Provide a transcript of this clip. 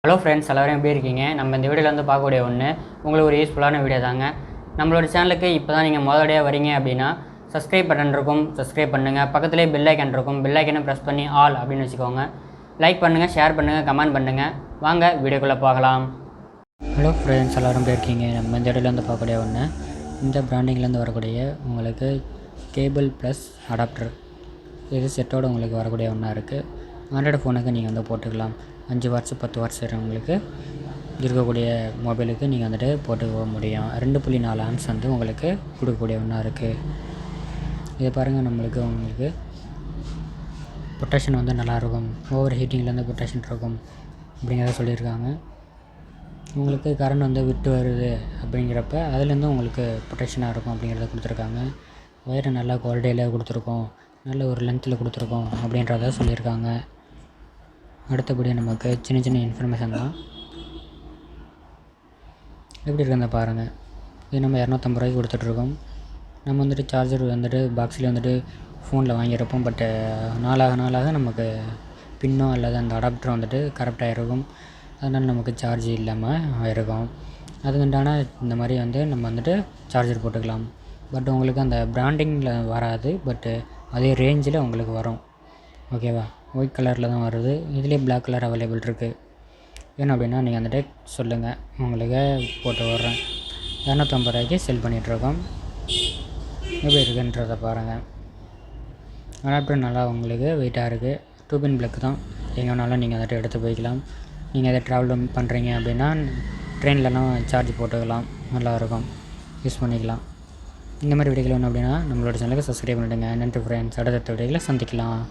Hello friends, எல்லோரும் எப்படி இருக்கீங்க? நம்ம இந்த வீடியோவில் வந்து பார்க்கக்கூடிய ஒன்று உங்களுக்கு ஒரு யூஸ்ஃபுல்லான வீடியோ தாங்க. நம்மளோட சேனலுக்கு இப்போ தான் நீங்கள் முதலடியாக வரீங்க அப்படின்னா சப்ஸ்கிரைப் பட்டன் இருக்கும், சப்ஸ்கிரைப் பண்ணுங்கள். பக்கத்துலேயே பெல் ஐக்கன் இருக்கும், பெல் ஐக்கனை ப்ரெஸ் பண்ணி ஆல் அப்படின்னு வச்சுக்கோங்க. லைக் பண்ணுங்கள், ஷேர் பண்ணுங்கள், கமெண்ட் பண்ணுங்கள். வாங்க வீடியோக்குள்ளே பார்க்கலாம். ஹலோ ஃப்ரெண்ட்ஸ், எல்லோரும் எப்படி இருக்கீங்க? நம்ம இந்த வீடியோவில் வந்து பார்க்கக்கூடிய ஒன்று இந்த பிராண்டிங்லேருந்து வரக்கூடிய உங்களுக்கு கேபிள் ப்ளஸ் அடாப்டர் இது செட்டோடு உங்களுக்கு வரக்கூடிய ஒன்றா இருக்குது. ஆண்ட்ராய்டு ஃபோனுக்கு நீங்கள் வந்து போட்டுக்கலாம். 5 வாட்ஸ் 10 வாட்ஸ் உங்களுக்கு இருக்கக்கூடிய மொபைலுக்கு நீங்கள் வந்துட்டு போட்டுக்க முடியும். 2.4 ஆம்ஸ் வந்து உங்களுக்கு கொடுக்கக்கூடிய ஒன்றா இருக்குது. இதை பாருங்கள், உங்களுக்கு ப்ரொடெக்ஷன் வந்து நல்லாயிருக்கும். ஓவர் ஹீட்டிங்லேருந்து ப்ரொடெக்ஷன் இருக்கும் அப்படிங்கிறத சொல்லியிருக்காங்க. உங்களுக்கு கரண்ட் வந்து விட்டு வருது அப்படிங்கிறப்ப அதுலேருந்து உங்களுக்கு ப்ரொடெக்ஷனாக இருக்கும் அப்படிங்கிறத கொடுத்துருக்காங்க. ஒயரை நல்லா குவாலிட்டியில் கொடுத்துருக்கோம், நல்ல ஒரு லென்த்தில் கொடுத்துருக்கோம் அப்படின்றத சொல்லியிருக்காங்க. அடுத்தபடியாக நமக்கு சின்ன சின்ன இன்ஃபர்மேஷன் தான். எப்படி இருக்குன்னு பாருங்கள். இது நம்ம 250 ரூபாய்க்கு கொடுத்துட்ருக்கோம். நம்ம வந்துட்டு சார்ஜர் வந்துட்டு பாக்ஸில் வந்துட்டு ஃபோனில் வாங்கியிருப்போம். பட்டு நாளாக நமக்கு பின்னோ அல்லது அந்த அடாப்டர் வந்துட்டு கரெக்டாக இருக்கும். அதனால் நமக்கு சார்ஜ் இல்லாமல் இருக்கும். அதுக்குண்டான இந்த மாதிரி வந்து நம்ம வந்துட்டு சார்ஜர் போட்டுக்கலாம். பட் உங்களுக்கு அந்த பிராண்டிங்கில் வராது, பட்டு அதே ரேஞ்சில் உங்களுக்கு வரும். ஓகேவா? ஒயிட் கலரில் தான் வருது. இதுலேயே பிளாக் கலர் அவைலபிள் இருக்குது. ஏன்னா அப்படின்னா நீங்கள் வந்துட்டு சொல்லுங்கள், உங்களுக்கு போட்டு வர்றேன். 250 ரூபாய்க்கு செல் பண்ணிகிட்ருக்கோம். எப்படி இருக்குன்றதை பாருங்கள். அடாப்டர் நல்லா உங்களுக்கு வெயிட்டாக இருக்குது. 2 பின் பிளக் தான். எங்கே வேணாலும் நீங்கள் வந்துட்டு எடுத்து போய்க்கலாம். நீங்கள் எதை ட்ராவல் பண்ணுறீங்க அப்படின்னா ட்ரெயின்லலாம் சார்ஜ் போட்டுக்கலாம், நல்லாயிருக்கும், யூஸ் பண்ணிக்கலாம். இந்த மாதிரி வீடியோக்கள் வேணும் அப்படின்னா நம்மளோட சேனலுக்கு சப்ஸ்கிரைப் பண்ணிவிடுங்க. நன்றி ஃப்ரெண்ட்ஸ், அடுத்த வீடியோவில் சந்திக்கலாம்.